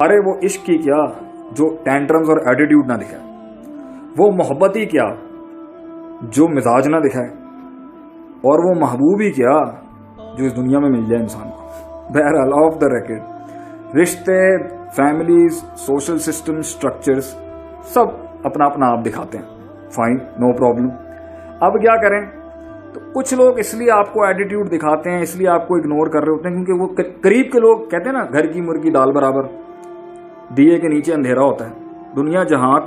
ارے وہ عشق ہی کیا جو ٹینٹرمز اور ایٹیٹیوڈ نہ دکھائے، وہ محبت ہی کیا جو مزاج نہ دکھائے، اور وہ محبوب ہی کیا جو اس دنیا میں مل جائے انسان کو۔ بہرحال آف دا ریکڈ رشتے، فیملیز، سوشل سسٹم، اسٹرکچرز سب اپنا اپنا آپ دکھاتے ہیں، فائن، نو پرابلم۔ اب کیا کریں؟ تو کچھ لوگ اس لیے آپ کو ایٹیٹیوڈ دکھاتے ہیں، اس لیے آپ کو اگنور کر رہے ہوتے ہیں کیونکہ وہ قریب کے لوگ کہتے ہیں نا، گھر کی مرغی دال برابر، دیے کے نیچے اندھیرا ہوتا ہے۔ دنیا جہاں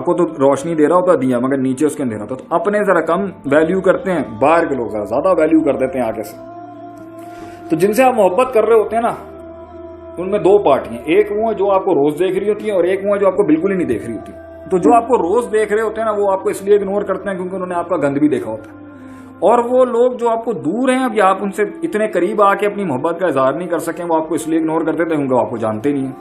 کو تو روشنی دے رہا ہوتا ہے دیا، مگر نیچے اس کے اندھیرا ہوتا ہے۔ تو اپنے ذرا کم ویلیو کرتے ہیں، باہر کے لوگ ذرا زیادہ ویلیو کر دیتے ہیں آگے سے۔ تو جن سے آپ محبت کر رہے ہوتے ہیں نا، ان میں دو پارٹیاں، ایک وہ ہے جو آپ کو روز دیکھ رہی ہوتی ہے، اور ایک وہ ہے جو آپ کو بالکل ہی نہیں دیکھ رہی ہوتی۔ تو جو آپ کو روز دیکھ رہے ہوتے ہیں نا، وہ آپ کو اس لیے اگنور کرتے ہیں کیونکہ انہوں نے آپ کا گند بھی دیکھا ہوتا ہے، اور وہ لوگ جو آپ کو دور ہیں، اب یا آپ ان سے اتنے قریب آ کے اپنی محبت کا اظہار نہیں کر سکیں، وہ آپ کو اس لیے اگنور کرتے تھے کیونکہ وہ آپ کو جانتے نہیں ہیں،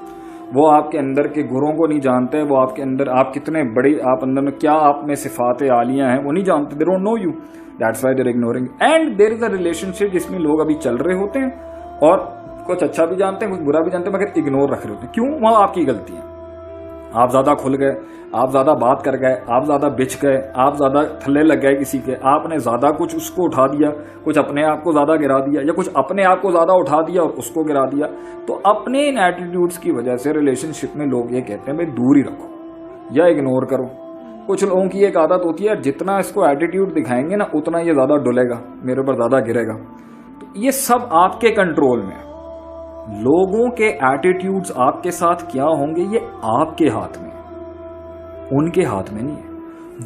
وہ آپ کے اندر کے گروں کو نہیں جانتے، وہ آپ کے اندر آپ کتنے بڑے، آپ اندر میں کیا آپ میں صفات عالیہ ہیں وہ نہیں جانتے، they don't know you, that's why they're ignoring you. And there is a relationship جس میں لوگ ابھی چل رہے ہوتے ہیں اور کچھ اچھا بھی جانتے ہیں کچھ برا بھی جانتے ہیں، مگر اگنور رکھ رہے ہوتے ہیں۔ کیوں؟ وہاں آپ کی غلطی ہے، آپ زیادہ کھل گئے، آپ زیادہ بات کر گئے، آپ زیادہ بچ گئے، آپ زیادہ تھلے لگ گئے کسی کے، آپ نے زیادہ کچھ اس کو اٹھا دیا، کچھ اپنے آپ کو زیادہ گرا دیا، یا کچھ اپنے آپ کو زیادہ اٹھا دیا اور اس کو گرا دیا۔ تو اپنے ان ایٹیٹیوڈز کی وجہ سے ریلیشن شپ میں لوگ یہ کہتے ہیں بھائی دور ہی رکھو یا اگنور کرو۔ کچھ لوگوں کی ایک عادت ہوتی ہے، جتنا اس کو ایٹیٹیوڈ دکھائیں گے نا اتنا یہ زیادہ ڈلے گا، میرے اوپر زیادہ گرے گا۔ تو یہ سب آپ کے کنٹرول میں ہے۔ لوگوں کے ایٹیٹیوڈز آپ کے ساتھ کیا ہوں گے یہ آپ کے ہاتھ میں، ان کے ہاتھ میں نہیں ہے۔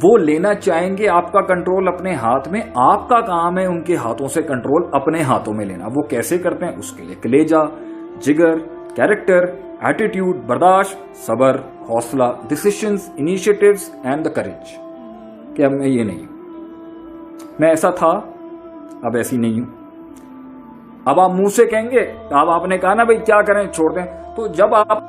وہ لینا چاہیں گے آپ کا کنٹرول اپنے ہاتھ میں، آپ کا کام ہے ان کے ہاتھوں سے کنٹرول اپنے ہاتھوں میں لینا۔ وہ کیسے کرتے ہیں؟ اس کے لیے کلیجہ، جگر، کیریکٹر، ایٹیٹیوڈ، برداشت، صبر، حوصلہ، decisions, initiatives and the courage کہ اب میں یہ نہیں ہوں، میں ایسا تھا اب ایسی نہیں ہوں۔ اب آپ منہ سے کہیں گے، اب آپ نے کہا نا بھائی کیا کریں، چھوڑ دیں، تو جب آپ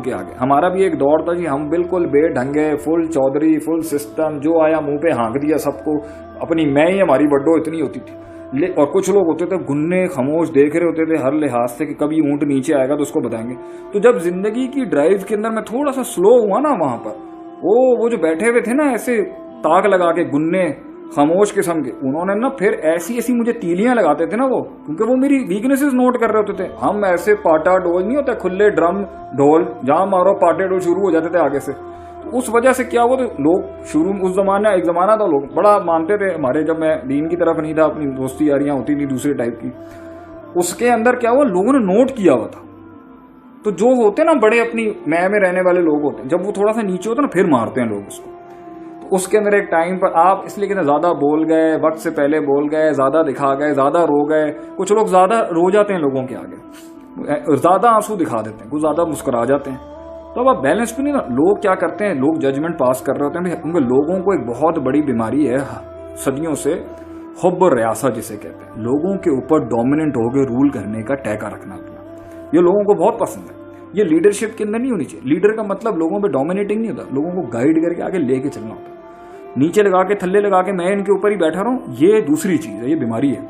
کے آگے ہمارا بھی ایک دور تھا جی، ہم بالکل بے ڈھنگے، فل چودھری، فل سسٹم، جو آیا منہ پہ ہانک دیا سب کو، اپنی میں ہی ہماری بڈو اتنی ہوتی تھی۔ اور کچھ لوگ ہوتے تھے گنے خاموش دیکھ رہے ہوتے تھے ہر لحاظ سے کہ کبھی اونٹ نیچے آئے گا تو اس کو بتائیں گے۔ تو جب زندگی کی ڈرائیو کے اندر میں تھوڑا سا سلو ہوا نا، وہاں پر وہ جو بیٹھے ہوئے تھے نا ایسے تاک لگا کے گنے خاموش قسم کے، انہوں نے نا پھر ایسی مجھے تیلیاں لگاتے تھے نا وہ، کیونکہ وہ میری ویکنیسز نوٹ کر رہے ہوتے تھے۔ ہم ایسے پاٹا ڈول نہیں ہوتا، کھلے ڈرم ڈھول جہاں مارو پاٹے ڈول شروع ہو جاتے تھے آگے سے۔ اس وجہ سے کیا ہوا، تو لوگ شروع اس زمانہ ایک زمانہ تھا لوگ بڑا مانتے تھے ہمارے، جب میں دین کی طرف نہیں تھا، اپنی دوستی یاریاں ہوتی تھی دوسرے ٹائپ کی، اس کے اندر کیا ہوا لوگوں نے نوٹ کیا ہوا تھا۔ تو جو ہوتے نا بڑے اپنی میں رہنے والے لوگ ہوتے ہیں، جب وہ تھوڑا سا نیچے ہوتا نا پھر مارتے ہیں لوگ اس کو۔ اس کے اندر ایک ٹائم پر آپ اس لیے کہ زیادہ بول گئے، وقت سے پہلے بول گئے، زیادہ دکھا گئے، زیادہ رو گئے، کچھ لوگ زیادہ رو جاتے ہیں لوگوں کے آگے، زیادہ آنسو دکھا دیتے ہیں، کچھ زیادہ مسکرا جاتے ہیں۔ تو اب آپ بیلنس بھی نہیں نا، لوگ کیا کرتے ہیں، لوگ ججمنٹ پاس کر رہے ہوتے ہیں کیونکہ لوگوں کو ایک بہت بڑی بیماری ہے صدیوں سے، حب الریاسہ جسے کہتے ہیں، لوگوں کے اوپر ڈومیننٹ ہو کے رول کرنے کا ٹیکا رکھنا اپنا، یہ لوگوں کو بہت پسند ہے۔ یہ لیڈرشپ کے اندر نہیں ہونی چاہیے۔ لیڈر کا مطلب لوگوں پہ ڈومینیٹنگ نہیں ہوتا، لوگوں کو گائیڈ کر کے آگے لے کے چلنا ہوتا ہے۔ نیچے لگا کے تھلے لگا کے میں ان کے اوپر ہی بیٹھا رہا ہوں، یہ دوسری چیز ہے، یہ بیماری ہے،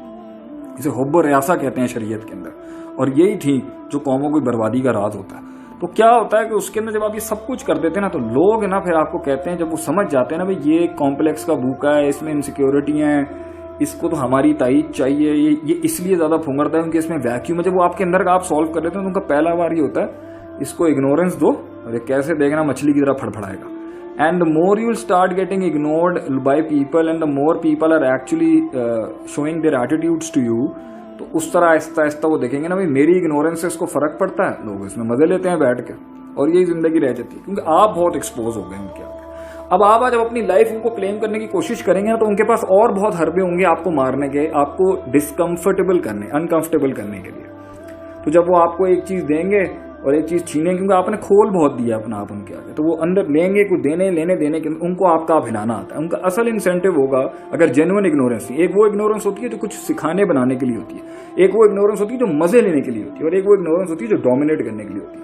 اسے حب و ریاسہ کہتے ہیں شریعت کے اندر، اور یہی تھی جو قوموں کی بربادی کا راز ہوتا ہے۔ تو کیا ہوتا ہے کہ اس کے اندر جب آپ یہ سب کچھ کر دیتے ہیں نا، تو لوگ نا پھر آپ کو کہتے ہیں، جب وہ سمجھ جاتے ہیں نا بھائی یہ کمپلیکس کا بھوکا ہے، اس میں انسیکیورٹی ہیں، اس کو تو ہماری تائید چاہیے، یہ اس لیے زیادہ پھنگڑتا ہے کیونکہ اس میں ویکیوم ہے۔ جب وہ آپ کے اندر کا آپ سالو کر لیتے ہیں تو ان کا پہلا بار یہ ہوتا ہے اس کو اگنورینس دو، اور یہ کیسے دیکھنا مچھلی کی طرح پھڑپھڑائے گا۔ And the more you'll start getting ignored by people and the more people are actually showing their attitudes to you, تو اس طرح آہستہ آہستہ وہ دیکھیں گے نا بھائی میری اگنورینس سے اس کو فرق پڑتا ہے، لوگ اس میں مزے لیتے ہیں بیٹھ کے، اور یہی زندگی رہ جاتی ہے کیونکہ آپ بہت ایکسپوز ہو گئے ان کے آگے۔ اب آپ جب اپنی لائف ان کو کلیم کرنے کی کوشش کریں گے نا، تو ان کے پاس اور بہت حربے ہوں گے آپ کو مارنے کے، آپ کو ڈسکمفرٹیبل کرنے، انکمفرٹیبل کرنے کے لیے۔ تو جب وہ آپ کو ایک چیز دیں گے اور ایک چیز چھینیں، کیونکہ آپ نے کھول بہت دیا اپنا آپ ان کے آگے، تو وہ اندر لیں گے کچھ لینے دینے کے، ان کو آپ کا آپ ہلانا آتا ہے۔ ان کا اصل انسینٹیو ہوگا اگر جینوئن اگنورینس تھی، ایک وہ اگنورینس ہوتی ہے جو کچھ سکھانے بنانے کے لیے ہوتی ہے، ایک وہ اگنورینس ہوتی ہے جو مزے لینے کے لیے ہوتی ہے، اور ایک وہ اگنورینس ہوتی ہے جو ڈومینیٹ کرنے کے لیے ہوتی ہے۔